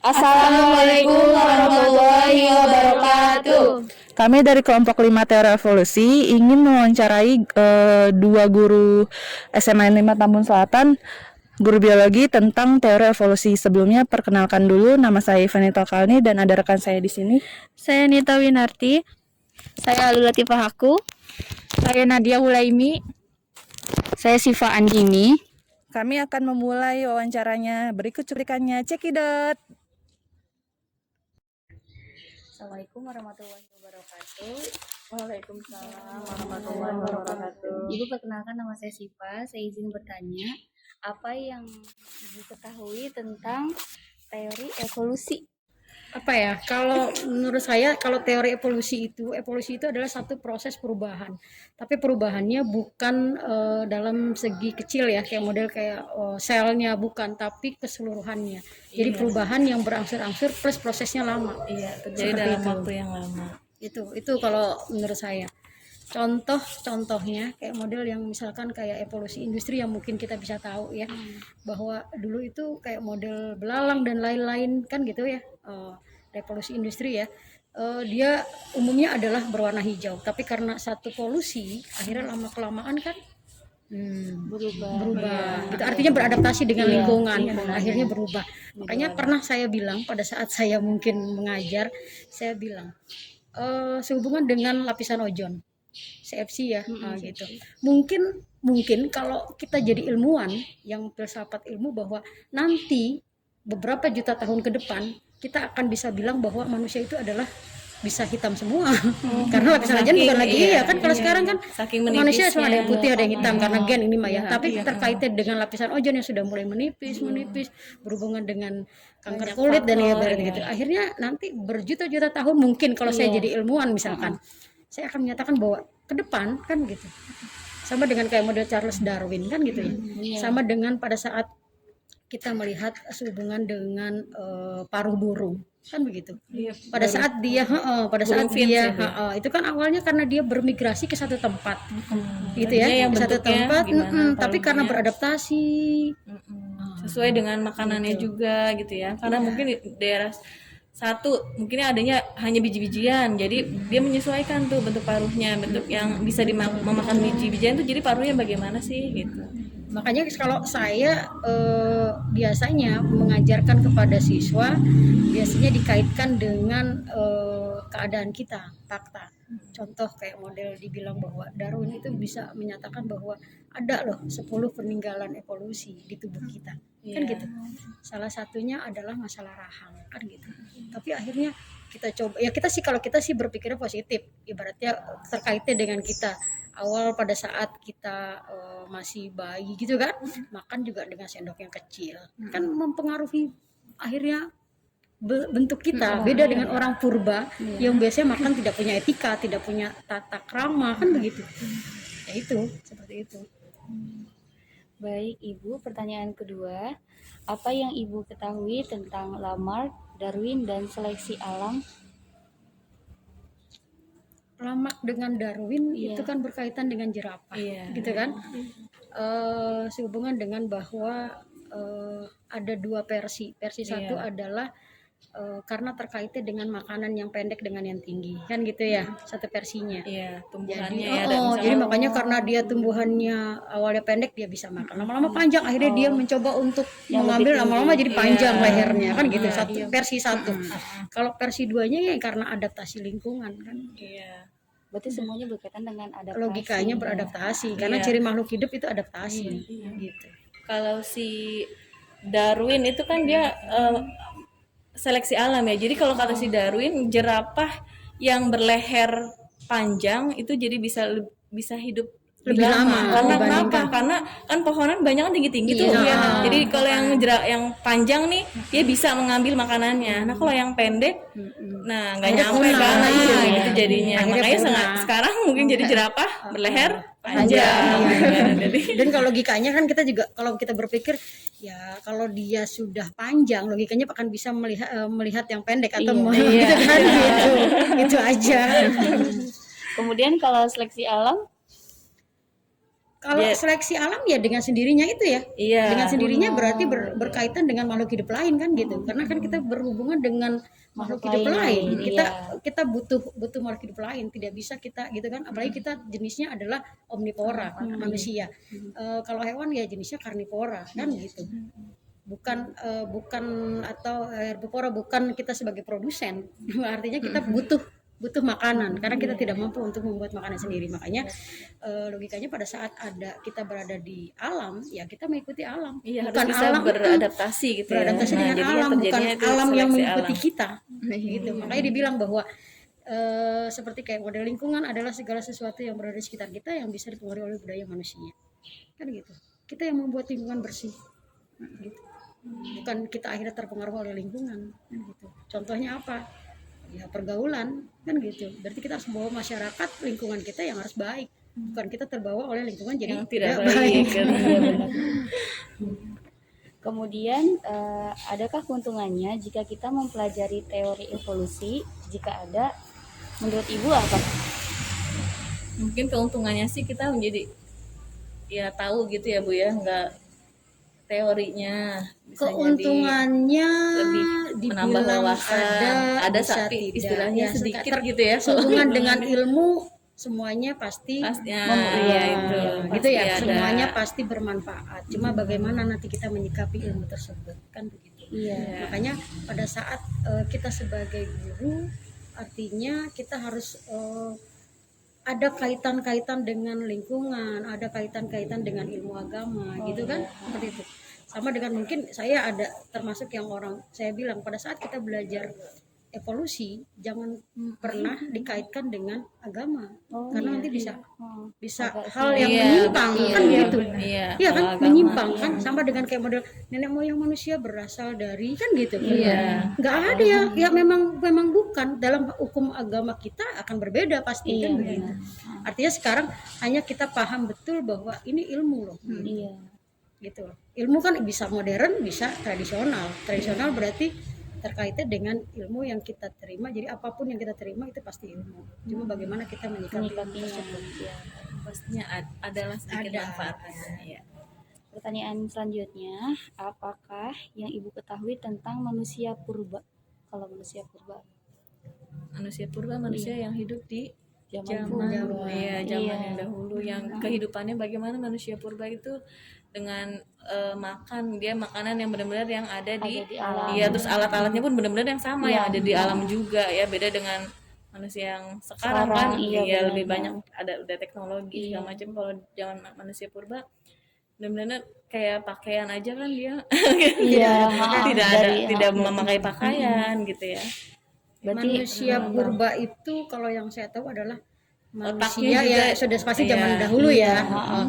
Assalamualaikum warahmatullahi wabarakatuh. Kami dari kelompok 5 Teori Evolusi ingin mewawancarai dua guru SMA 5 Tambun Selatan, guru biologi tentang teori evolusi. Sebelumnya perkenalkan dulu, nama saya Ivanita Kalni dan ada rekan saya di sini. Saya Nita Winarti. Saya Alula Tifahaku. Saya Nadia Hulaimi. Saya Siva Andini. Kami akan memulai wawancaranya. Berikut cuplikannya, cekidot. Assalamualaikum warahmatullahi wabarakatuh. Waalaikumsalam warahmatullahi wabarakatuh. Ibu, perkenalkan, nama saya Siva. Saya izin bertanya, apa yang Ibu ketahui tentang teori evolusi? Apa ya? Kalau menurut saya, kalau teori evolusi itu adalah satu proses perubahan. Tapi perubahannya bukan dalam segi kecil ya, kayak model kayak selnya bukan, tapi keseluruhannya. Jadi perubahan yang berangsur-angsur plus prosesnya lama. Iya, terjadi dalam waktu yang lama. Itu kalau menurut saya. Contohnya kayak model yang misalkan kayak evolusi industri yang mungkin kita bisa tahu ya, bahwa dulu itu kayak model belalang dan lain-lain kan gitu ya. Revolusi industri ya, dia umumnya adalah berwarna hijau, tapi karena satu polusi akhirnya lama kelamaan kan berubah. Itu artinya beradaptasi dengan lingkungan, akhirnya berubah. Makanya pernah saya bilang pada saat saya mungkin mengajar, saya bilang sehubungan dengan lapisan ozon CFC ya, gitu. Mungkin kalau kita jadi ilmuwan yang filsafat ilmu, bahwa nanti beberapa juta tahun ke depan kita akan bisa bilang bahwa manusia itu adalah bisa hitam semua. Karena lapisan ozon bukan lagi kan kalau sekarang kan manusia cuma ada yang putih ada yang hitam karena gen ini mah ya. Tapi terkaitan dengan lapisan ozon yang sudah mulai menipis berhubungan dengan kanker kulit dan ya gitu. Akhirnya nanti berjuta-juta tahun mungkin kalau saya jadi ilmuwan misalkan, saya akan menyatakan bahwa ke depan kan gitu. Sama dengan kayak model Charles Darwin kan gitu ya. Sama dengan pada saat kita melihat sehubungan dengan paruh burung kan begitu. Pada saat dia itu kan awalnya karena dia bermigrasi ke satu tempat. Gitu ya, ke satu tempat tapi karena beradaptasi sesuai dengan makanannya juga gitu ya. Karena mungkin di daerah satu mungkin adanya hanya biji-bijian, jadi dia menyesuaikan tuh bentuk paruhnya, bentuk yang bisa memakan biji-bijian tuh, jadi paruhnya bagaimana sih gitu. Makanya kalau saya biasanya mengajarkan kepada siswa, biasanya dikaitkan dengan keadaan kita, fakta. Contoh kayak model dibilang bahwa Darwin itu bisa menyatakan bahwa ada loh 10 peninggalan evolusi di tubuh kita. Kan gitu. Salah satunya adalah masalah rahang kan gitu. Tapi akhirnya kita coba ya, kalau kita sih berpikirnya positif, ibaratnya terkaitnya dengan kita awal pada saat kita masih bayi gitu kan, makan juga dengan sendok yang kecil kan mempengaruhi akhirnya bentuk kita. Beda dengan orang purba yang biasanya makan tidak punya etika, tidak punya tata krama kan begitu ya, itu seperti itu. Baik Ibu, pertanyaan kedua, apa yang Ibu ketahui tentang Lamarck, Darwin, dan seleksi alam? Lamarck dengan Darwin itu kan berkaitan dengan jerapah gitu kan. Sehubungan dengan bahwa ada dua versi satu adalah karena terkaitnya dengan makanan yang pendek dengan yang tinggi kan gitu ya, satu versinya. Tumbuhannya jadi makanya karena dia tumbuhannya awalnya pendek, dia bisa makan lama-lama panjang, akhirnya dia mencoba untuk mengambil lama-lama jadi panjang lehernya kan gitu. Versi satu. Kalau versi duanya ya karena adaptasi lingkungan kan. Berarti semuanya berkaitan dengan adaptasi. Logikanya beradaptasi karena ciri makhluk hidup itu adaptasi gitu. Kalau si Darwin itu kan dia seleksi alam ya. Jadi kalau kata si Darwin, jerapah yang berleher panjang itu jadi bisa hidup lebih lama. Karena kenapa? Karena kan pohonan banyak kan tinggi-tinggi tuh ya. Jadi kalau yang panjang nih dia bisa mengambil makanannya. Nah kalau yang pendek, nah nggak nyampe kan gitu jadinya. Makanya sekarang mungkin jadi jerapah berleher panjang. Dan kalau logikanya kan kita juga kalau kita berpikir ya, kalau dia sudah panjang logikanya akan bisa melihat yang pendek atau gitu kan gitu aja. Kemudian kalau seleksi alam? Kalau Dia- seleksi alam ya dengan sendirinya itu ya. Iya. Dengan sendirinya berarti berkaitan dengan makhluk hidup lain kan gitu. Karena kan kita berhubungan dengan makhluk hidup lain. Kita butuh makhluk hidup lain. Tidak bisa kita gitu kan. Apalagi kita jenisnya adalah omnivora, manusia. Kalau hewan ya jenisnya karnivora kan gitu. Bukan atau herbivora, bukan kita sebagai produsen. Artinya kita butuh makanan karena kita tidak mampu untuk membuat makanan sendiri. Makanya logikanya pada saat kita berada di alam ya kita mengikuti alam. Iya, Bukan harus bisa alam beradaptasi gitu ya. beradaptasi dengan jadinya alam, bukan terjadinya itu alam yang seleksi mengikuti alam. kita gitu. Makanya dibilang bahwa seperti kayak model lingkungan adalah segala sesuatu yang berada di sekitar kita yang bisa dipengaruhi oleh budaya manusia kan gitu. Kita yang membuat lingkungan bersih gitu. Bukan kita akhirnya terpengaruh oleh lingkungan kan gitu. Contohnya apa? Ya pergaulan kan gitu. Berarti kita harus membawa masyarakat lingkungan kita yang harus baik, bukan kita terbawa oleh lingkungan jadi Yang tidak baik kan. Kemudian, adakah keuntungannya jika kita mempelajari teori evolusi? Jika ada, menurut Ibu apa? Mungkin keuntungannya sih kita menjadi ya tahu gitu ya Bu ya, nggak teorinya bisa keuntungannya lebih menambah dibilang wawasan, ada bisa tapi tidak. istilahnya Ya, sedikit gitu ya. sehubungan dengan ilmu semuanya pasti Pastinya Iya, itu gitu ya, pasti ada. semuanya pasti bermanfaat. Cuma bagaimana nanti kita menyikapi ilmu tersebut kan begitu. Iya. Makanya pada saat kita sebagai guru, artinya kita harus ada kaitan-kaitan dengan lingkungan, ada kaitan-kaitan dengan ilmu agama, gitu kan, seperti itu. Sama dengan mungkin saya ada termasuk yang orang saya bilang pada saat kita belajar evolusi jangan pernah dikaitkan dengan agama, karena nanti bisa hal yang Iya, menyimpang betul. kan gitu. Iya, Iya kan kalau agama, menyimpang kan sama dengan kayak model nenek moyang manusia berasal dari kan gitu. Iya. Nggak ada ya memang bukan dalam hukum agama kita akan berbeda pasti kan begitu. Artinya sekarang hanya kita paham betul bahwa ini ilmu loh. Iya. Gitu. Ilmu kan bisa modern, bisa tradisional. Tradisional berarti terkaitnya dengan ilmu yang kita terima. Jadi apapun yang kita terima itu pasti ilmu. Cuma bagaimana kita menyikapi ilmu tersebut. Iya. pastinya adalah sedikit Ada. manfaatnya. Ya. Pertanyaan selanjutnya, apakah yang Ibu ketahui tentang manusia purba? Kalau manusia purba, Manusia purba manusia yang hidup di zaman zaman purba. zaman Iya. yang dahulu, yang kehidupannya bagaimana manusia purba itu dengan makan dia makanan yang benar-benar yang ada di alam. iya, terus alat-alatnya pun benar-benar yang sama yang ada di alam juga ya, beda dengan manusia yang sekarang kan iya, iya, benar. lebih banyak ada udah teknologi segala macam. Kalau zaman manusia purba benar-benar kayak pakaian aja kan dia Iya, tidak memakai pakaian gitu ya. Berarti manusia purba itu kalau yang saya tahu adalah Otaknya manusia juga, ya sudah pasti iya, zaman dahulu ya.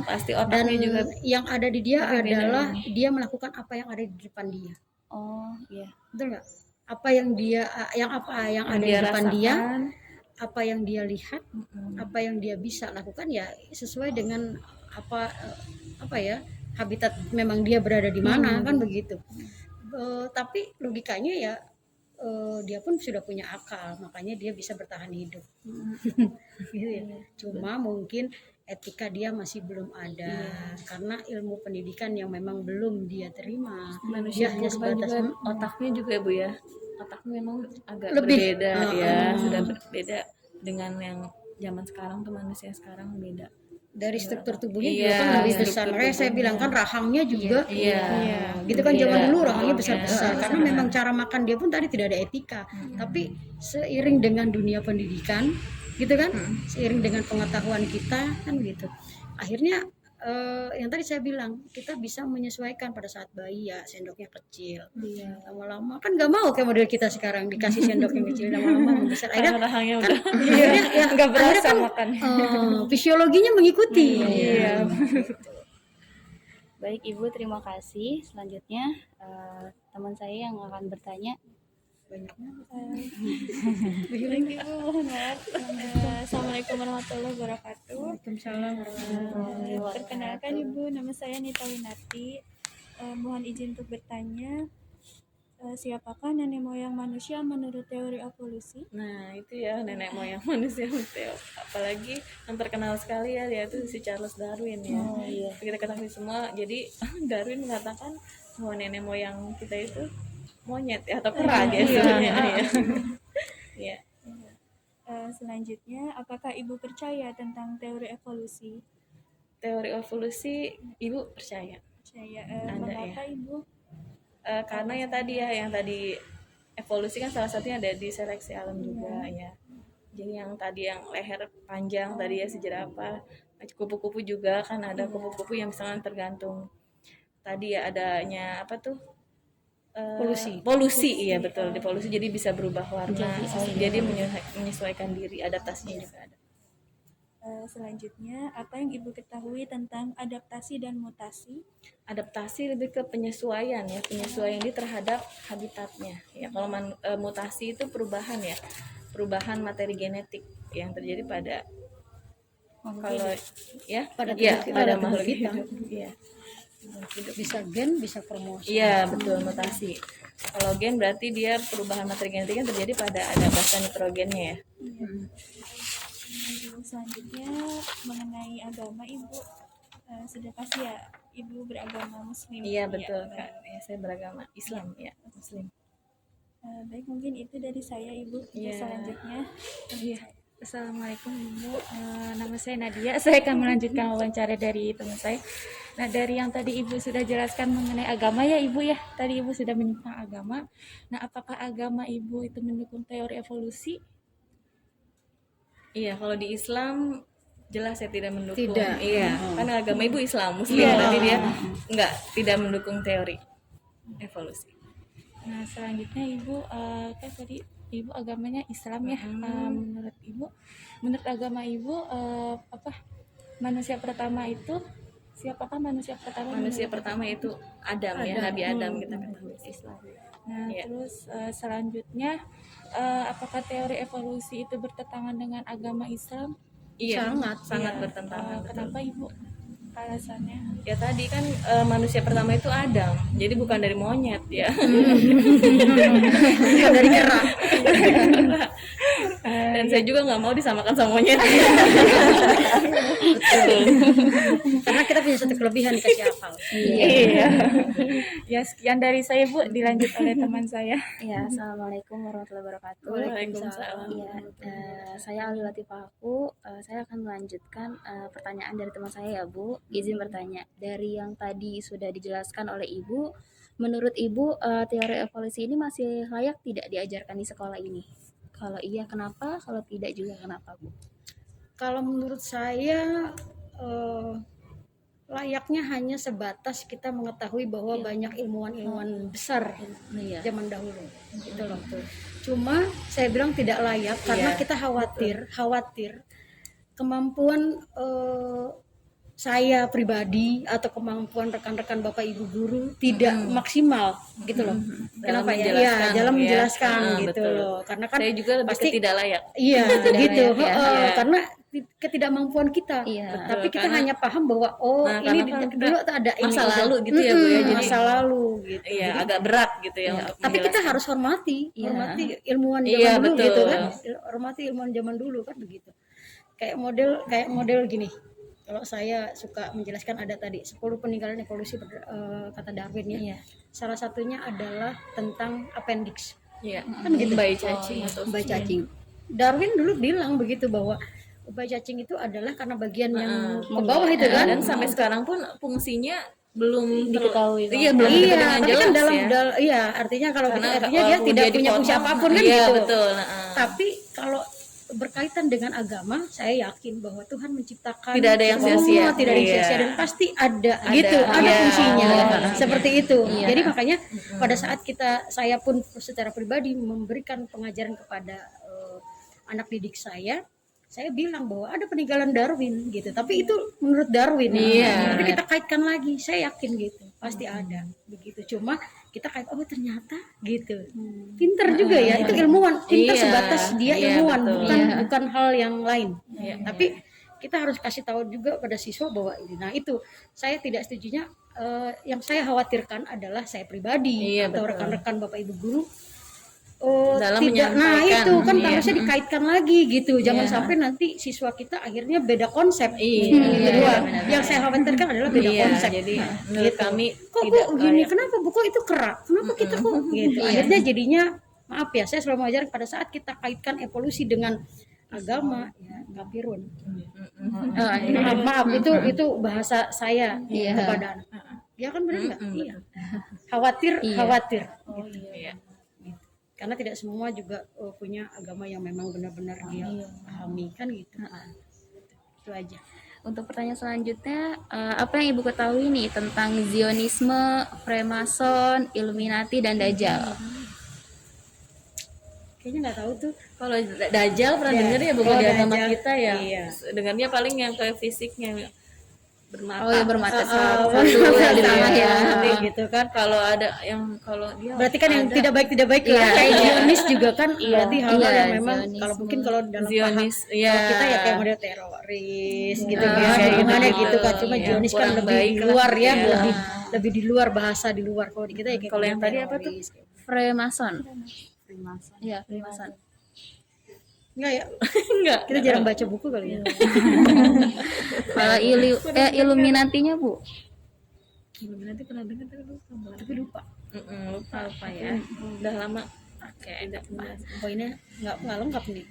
pasti Dan otaknya juga yang ada di dia adalah dia melakukan apa yang ada di depan dia. oh iya. Betul nggak? Apa yang dia yang ada di depan dia, rasakan. apa yang dia lihat, apa yang dia bisa lakukan ya sesuai dengan apa ya habitat memang dia berada di mana kan begitu. Tapi logikanya ya dia pun sudah punya akal, makanya dia bisa bertahan hidup. Gitu ya. Cuma mungkin etika dia masih belum ada karena ilmu pendidikan yang memang belum dia terima. Manusia Dia hanya purba sebatas juga otaknya juga ya Bu ya, otaknya memang agak Lebih, berbeda ya, sudah berbeda dengan yang zaman sekarang tuh. Manusia sekarang beda. dari struktur tubuhnya Iya, juga kan lebih besar. struktur Makanya saya bilang kan rahangnya juga Iya. gitu kan zaman Beda. dulu rahangnya besar-besar karena memang cara makan dia pun tadi tidak ada etika. Tapi seiring dengan dunia pendidikan gitu kan, seiring dengan pengetahuan kita kan gitu. Akhirnya yang tadi saya bilang kita bisa menyesuaikan pada saat bayi ya sendoknya kecil. Lama-lama kan nggak mau kayak model kita sekarang dikasih sendok yang kecil lama-lama membesar. Akhirnya Rahangnya kan udah akhirnya ya nggak berasa akhirnya kan, makan. fisiologinya mengikuti. Iya. Baik Ibu, terima kasih. Selanjutnya teman saya yang akan bertanya. Assalamualaikum warahmatullahi wabarakatuh. Waalaikumsalam warahmatullahi wabarakatuh. Perkenalkan Ibu, nama saya Nita Winarti. Mohon izin untuk bertanya. Siapakah nenek moyang manusia menurut teori evolusi? Nah, itu ya nenek moyang manusia Theo. Apalagi yang terkenal sekali ya, yaitu si Charles Darwin ya. Kita ketahui semua. Jadi Darwin mengatakan bahwa nenek moyang kita itu monyet ya, atau kera ya sebenarnya ya. Ya. Selanjutnya, apakah Ibu percaya tentang teori evolusi? Teori evolusi Ibu percaya. Percaya. Ada, Mengapa Ibu? Karena yang tadi evolusi kan salah satunya ada di seleksi alam juga ya. Jadi yang tadi yang leher panjang tadi ya sejerapah, kupu-kupu juga kan ada kupu-kupu yang misalnya tergantung tadi ya adanya apa tuh polusi iya betul di polusi jadi bisa berubah warna jadi menyesuaikan diri adaptasinya juga ada. Selanjutnya, apa yang Ibu ketahui tentang adaptasi dan mutasi? Adaptasi lebih ke penyesuaian ya penyesuaian diri terhadap habitatnya ya kalau mutasi itu perubahan materi genetik yang terjadi pada kalau ya pada makhluk hidup ya Bisa gen, bisa kromosom. iya betul mutasi. Kalau gen berarti dia perubahan materi genetik yang terjadi pada ada basa nitrogennya ya. Selanjutnya, mengenai agama Ibu, sudah pasti ya Ibu beragama Muslim. Iya betul Ya, Kak. Ya, saya beragama Islam ya Muslim. baik, mungkin itu dari saya Ibu. Iya. Selanjutnya, Assalamualaikum Ibu, nama saya Nadia. Saya akan melanjutkan wawancara dari teman saya. Nah, dari yang tadi Ibu sudah jelaskan mengenai agama ya Ibu ya. Tadi Ibu sudah menyimpang agama. Nah, apakah agama Ibu itu mendukung teori evolusi? Iya kalau di Islam jelas saya tidak mendukung. Tidak. Iya karena agama ibu Islam Muslim berarti dia tidak mendukung teori evolusi. Nah, selanjutnya Ibu, kan tadi Ibu agamanya Islam ya. Menurut agama Ibu, manusia pertama itu siapakah manusia pertama? Manusia pertama itu Adam ya Nabi Adam kita ketahui Islam. Nah, Iya. terus selanjutnya, apakah teori evolusi itu bertentangan dengan agama Islam? Iya sangat Iya. bertentangan. Betul. Kenapa Ibu? Alasannya? Ya tadi kan manusia pertama itu Adam, jadi bukan dari monyet ya. Dari kera. Dan saya juga nggak mau disamakan sama monyet. Karena kita punya satu kelebihan dikasih akal. Iya. Ya, sekian dari saya Bu, dilanjut oleh teman saya. Ya, assalamualaikum warahmatullahi wabarakatuh. Waalaikumsalam. Ya, saya Ali Latifah aku. Saya akan melanjutkan pertanyaan dari teman saya ya Bu. Izin bertanya. Dari yang tadi sudah dijelaskan oleh Ibu, menurut Ibu teori evolusi ini masih layak tidak diajarkan di sekolah ini? Kalau iya kenapa? Kalau tidak juga kenapa Bu? Kalau menurut saya layaknya hanya sebatas kita mengetahui bahwa banyak ilmuwan-ilmuwan besar Iya. zaman dahulu gitu loh. Cuma saya bilang tidak layak karena kita khawatir kemampuan saya pribadi atau kemampuan rekan-rekan Bapak Ibu guru tidak maksimal gitu loh. Dalam Kenapa ya? menjelaskan, Iya, dalam ya. menjelaskan gitu Betul. loh. Karena kan Saya juga lebih pasti ke tidak layak. iya gitu. layak, ya. Iya. Karena ketidakmampuan kita. Iya. Tapi kita Karena- hanya paham bahwa Nah, ini karena kan dulu tuh ada ini masa udah. lalu gitu ya, Bu, ya. Jadi- masa lalu gitu. Iya Jadi, agak berat gitu ya. untuk tapi kita menjelaskan. harus hormati ilmuwan zaman Iya, dulu betul. gitu kan. Hormati ilmuwan zaman dulu kan begitu. Kayak model gini. Kalau saya suka menjelaskan ada tadi 10 peninggalan evolusi kata Darwin ya. Iya. Salah satunya adalah tentang appendix. Iya. Kan gitu. Bayi cacing atau Bayi cacing. Darwin dulu bilang begitu bahwa bayi cacing itu adalah karena bagian yang ke bawah itu kan. Dan sampai sekarang pun fungsinya belum Diketahui, Bang. Iya belum Iya, dengan tapi jelas kan dalam ya. iya artinya kalau Karena artinya dia walaupun tidak dia punya fungsi dipotong, apapun kan iya, gitu. betul. Tapi kalau berkaitan dengan agama, saya yakin bahwa Tuhan menciptakan Tidak ada yang semua, sia-sia. tidak ada yang Iya. sia-sia dan pasti ada gitu, ada iya, fungsinya iya. seperti itu. Iya. Jadi makanya pada saat saya pun secara pribadi memberikan pengajaran kepada anak didik saya bilang bahwa ada peninggalan Darwin gitu. Tapi itu menurut Darwin. Iya. Tapi kita kaitkan lagi, saya yakin gitu, pasti ada begitu. Cuma kita kait ternyata gitu. Pinter juga ya, itu ilmuwan. Pinter Iya, sebatas dia iya, ilmuwan, betul. bukan hal yang lain. Tapi kita harus kasih tahu juga pada siswa bahwa ini. Nah itu saya tidak setujunya, yang saya khawatirkan adalah saya pribadi Iya, atau betul. rekan-rekan bapak ibu guru Dalam tidak. Nah menyampaikan, itu kan iya. harusnya dikaitkan lagi gitu. Jangan Iya. sampai nanti siswa kita akhirnya beda konsep. Iya, Gitu iya, doang. benar-benar. Yang saya khawatirkan adalah beda Iya, konsep. jadi menurut Gitu. kami Kok tidak Bu gini, layak. kenapa Bu kok itu kerak? Kenapa kita kok gitu? Akhirnya jadinya maaf ya, saya selalu mengajar pada saat kita kaitkan evolusi dengan agama ya kafirun. Maaf itu bahasa saya kepada anak. Ya kan benar nggak? Iya. Khawatir. Iya. Karena tidak semua juga punya agama yang memang benar-benar dia pahami kan gitu. Itu aja. Untuk pertanyaan selanjutnya, apa yang Ibu ketahui nih tentang Zionisme, Freemason, Illuminati, dan Dajjal? Kayaknya nggak tahu tuh. Kalau Dajjal pernah Ya. dengar ya bukan Oh, di agama Dajjal. kita ya. Iya. Dengarnya paling yang kayak fisiknya bermata. Oh ya, bermata Oh, satu iya, sama ya. gitu kan. Kalau ada yang kalau dia Berarti kan yang ada tidak baik lah. Iya. Kayak Zionis juga kan berarti hal-hal Iya, yang memang Zionisme. kalau mungkin kalau dalam Zionis, paham iya. kalau kita ya kayak model teroris gitu Iya, kan. kayak Hubungannya gitu. gitu kan. Cuma Iya, Zionis kan kurang lebih baik di lah. luar ya, Iya. lebih di luar bahasa di luar. Kalau di kita ya kayak Kalau yang model tadi apa tuh? teroris. Freemason. Iya, Freemason. Enggak ya? enggak. Kita jarang baca buku kali ya. Kalau Illuminatinya, Bu? Nanti pernah dengar Tapi lupa. lupa ya. Udah lama. Oke, tidak Poinnya nggak lengkap nih.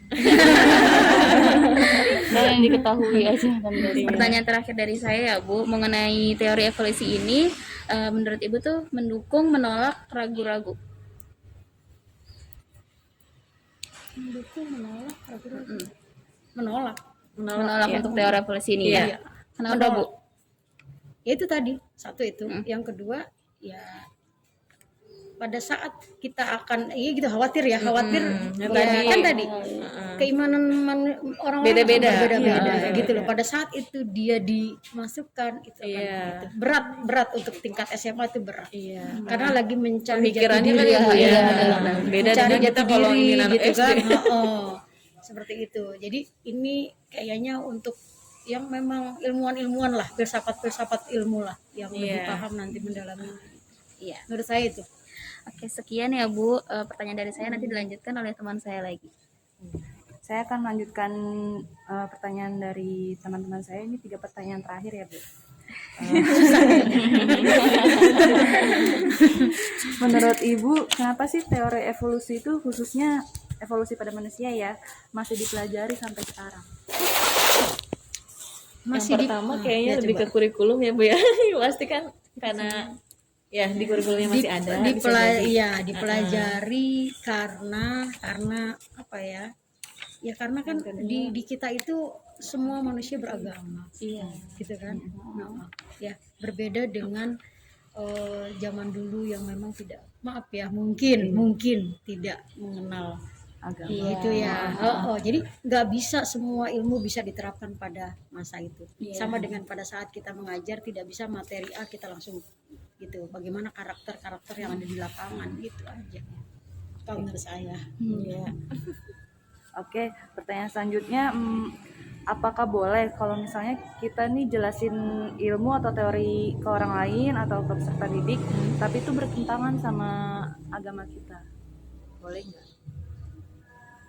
Yang diketahui aja kan dari pertanyaan terakhir dari saya ya Bu, mengenai teori evolusi ini, menurut Ibu tuh mendukung, menolak, ragu-ragu? Mendukung, menolak, ragu-ragu. Menolak. Menolak iya. untuk teori evolusi ini Iya. ya. Kenapa Bu? Ya itu tadi satu itu. Yang kedua ya pada saat kita akan gitu khawatir ya yang ya, tadi. kan tadi keimanan orang-orang Beda-beda. beda-beda Iya, gitu loh. beda-beda. Pada saat itu dia dimasukkan itu akan Iya. gitu. berat untuk tingkat SMA itu berat. Iya. Karena lagi mencari jati Pemikirannya diri kan ya, ya, mencari beda dengan kita jati kalau diri ingin anak gitu SD. kan. Seperti itu. Jadi ini kayaknya untuk yang memang ilmuwan lah, filsafat ilmu lah yang lebih Iya. paham nanti mendalami. Iya. Menurut saya itu. Oke, sekian ya Bu. Pertanyaan dari saya nanti dilanjutkan oleh teman saya lagi. Saya akan melanjutkan pertanyaan dari teman-teman saya. Ini 3 pertanyaan terakhir ya, Bu. Menurut Ibu, kenapa sih teori evolusi itu, khususnya evolusi pada manusia ya, masih dipelajari sampai sekarang? Masih Yang pertama kayaknya ya, lebih coba. ke kurikulum ya Bu ya. Pasti kan karena ya di kurikulumnya masih ada. bisa jadi. Iya, dipelajari karena apa ya? Ya karena kan di kita itu semua manusia beragama. Iya, gitu kan. Nah, ya, berbeda dengan zaman dulu yang memang tidak, maaf ya, mungkin tidak mengenal Agama. itu ya. Jadi nggak bisa semua ilmu bisa diterapkan pada masa itu. Sama dengan pada saat kita mengajar tidak bisa materi A kita langsung gitu. Bagaimana karakter yang ada di lapangan gitu aja. Kalau menurut saya. Oke, pertanyaan selanjutnya, apakah boleh kalau misalnya kita nih jelasin ilmu atau teori ke orang lain atau ke peserta didik, tapi itu bertentangan sama agama kita? Boleh nggak?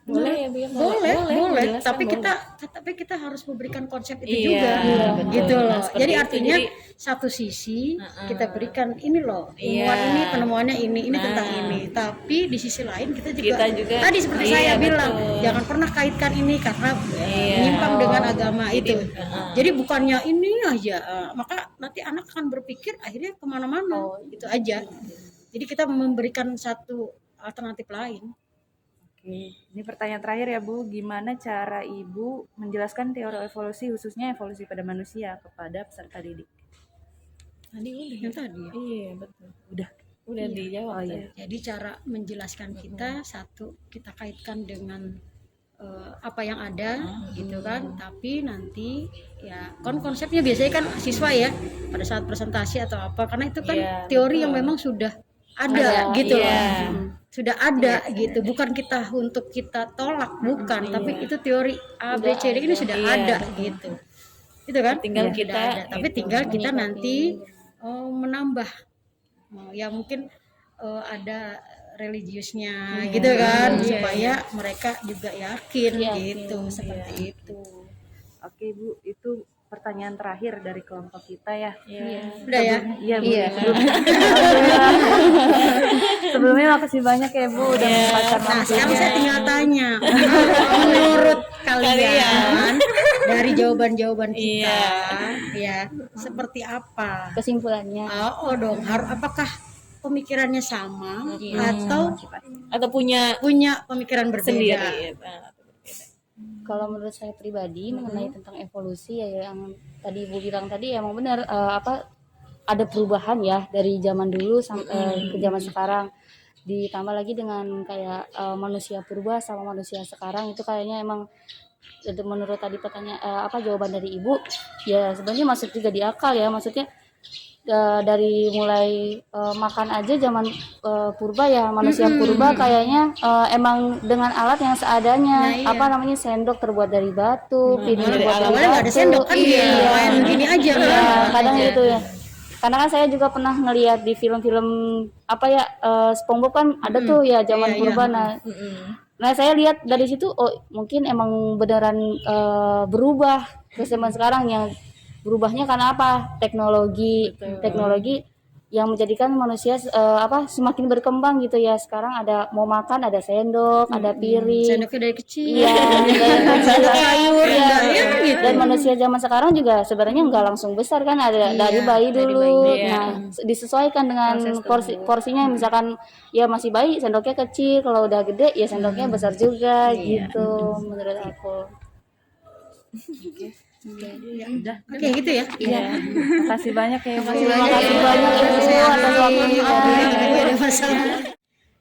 Boleh ya Bu ya. Boleh. menjelaskan Tapi boleh. kita harus memberikan konsep itu Iya, juga, betul. gitu loh. Nah, seperti Jadi itu. artinya Jadi, satu sisi kita berikan ini loh, Iya. ilmuwan ini penemuannya ini Nah. tentang ini. Tapi di sisi lain kita juga tadi seperti iya, saya betul. bilang, jangan pernah kaitkan ini karena Iya. menyimpang dengan agama itu. Jadi bukannya ini aja, maka nanti anak akan berpikir akhirnya kemana-mana, itu aja. Jadi kita memberikan satu alternatif lain. Oke, ini pertanyaan terakhir ya Bu, gimana cara Ibu menjelaskan teori evolusi, khususnya evolusi pada manusia kepada peserta didik? Yang tadi ya. Iya, betul. Udah dijawab. Oh iya. Jadi cara menjelaskan kita satu kita kaitkan dengan apa yang ada gitu kan, tapi nanti ya konsepnya biasanya kan siswa ya pada saat presentasi atau apa, karena itu kan Iya, teori betul. yang memang sudah ada gitu iya. loh. Sudah ada gitu, bukan kita untuk kita tolak, bukan, tapi itu teori A B C D ini sudah Iya, ada betul. gitu. gitu kan? Tinggal Sudah kita ada. Tapi tinggal kita nanti menambah, ya mungkin ada religiusnya gitu kan, supaya mereka juga yakin gitu, seperti itu. Oke Bu, itu pertanyaan terakhir dari kelompok kita ya. Udah ya? Iya Bu. Sebelumnya makasih banyak ya Bu udah menyempatkan Nah, waktu. sekarang saya tinggal tanya, menurut kalian dari jawaban-jawaban kita, ya seperti apa? Kesimpulannya, Oh dong, apakah pemikirannya sama atau punya punya pemikiran berbeda? sendiri. Nah, kalau menurut saya pribadi mengenai tentang evolusi ya yang tadi Ibu bilang tadi emang benar ada perubahan ya dari zaman dulu sampai ke zaman sekarang. Ditambah lagi dengan kayak manusia purba sama manusia sekarang itu kayaknya emang menurut tadi pertanyaan jawaban dari Ibu ya sebenarnya masuk juga di akal ya, maksudnya dari mulai makan aja zaman purba ya manusia purba kayaknya emang dengan alat yang seadanya, namanya sendok terbuat dari batu, piring terbuat dari Awalnya nggak ada batu. sendok kan, main gini aja kan? Iya, kadang gitu ya. Karena kan saya juga pernah ngelihat di film-film SpongeBob kan ada tuh ya zaman purba. Nah saya lihat dari situ mungkin emang beneran berubah ke zaman sekarang. Yang berubahnya karena apa? Teknologi yang menjadikan manusia semakin berkembang gitu ya. Sekarang ada mau makan ada sendok, ada piring. Sendoknya dari kecil. Iya, dari kecil sayur ya, gitu. Dan manusia zaman sekarang juga sebenarnya nggak langsung besar kan, ada dari bayi dulu. Nah, disesuaikan dengan porsinya. Misalkan ya masih bayi, sendoknya kecil. Kalau udah gede, ya sendoknya besar juga gitu. Menurut aku. Oke, gitu ya. Iya. Makasih banyak ya Bu. Terima kasih banyak Ibu atas waktunya. Ada masalah.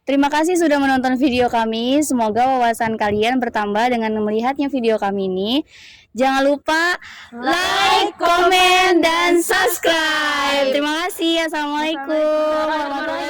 Terima kasih sudah menonton video kami. Semoga wawasan kalian bertambah dengan melihatnya video kami ini. Jangan lupa like, komen, dan subscribe. Terima kasih. Assalamualaikum warahmatullahi wabarakatuh.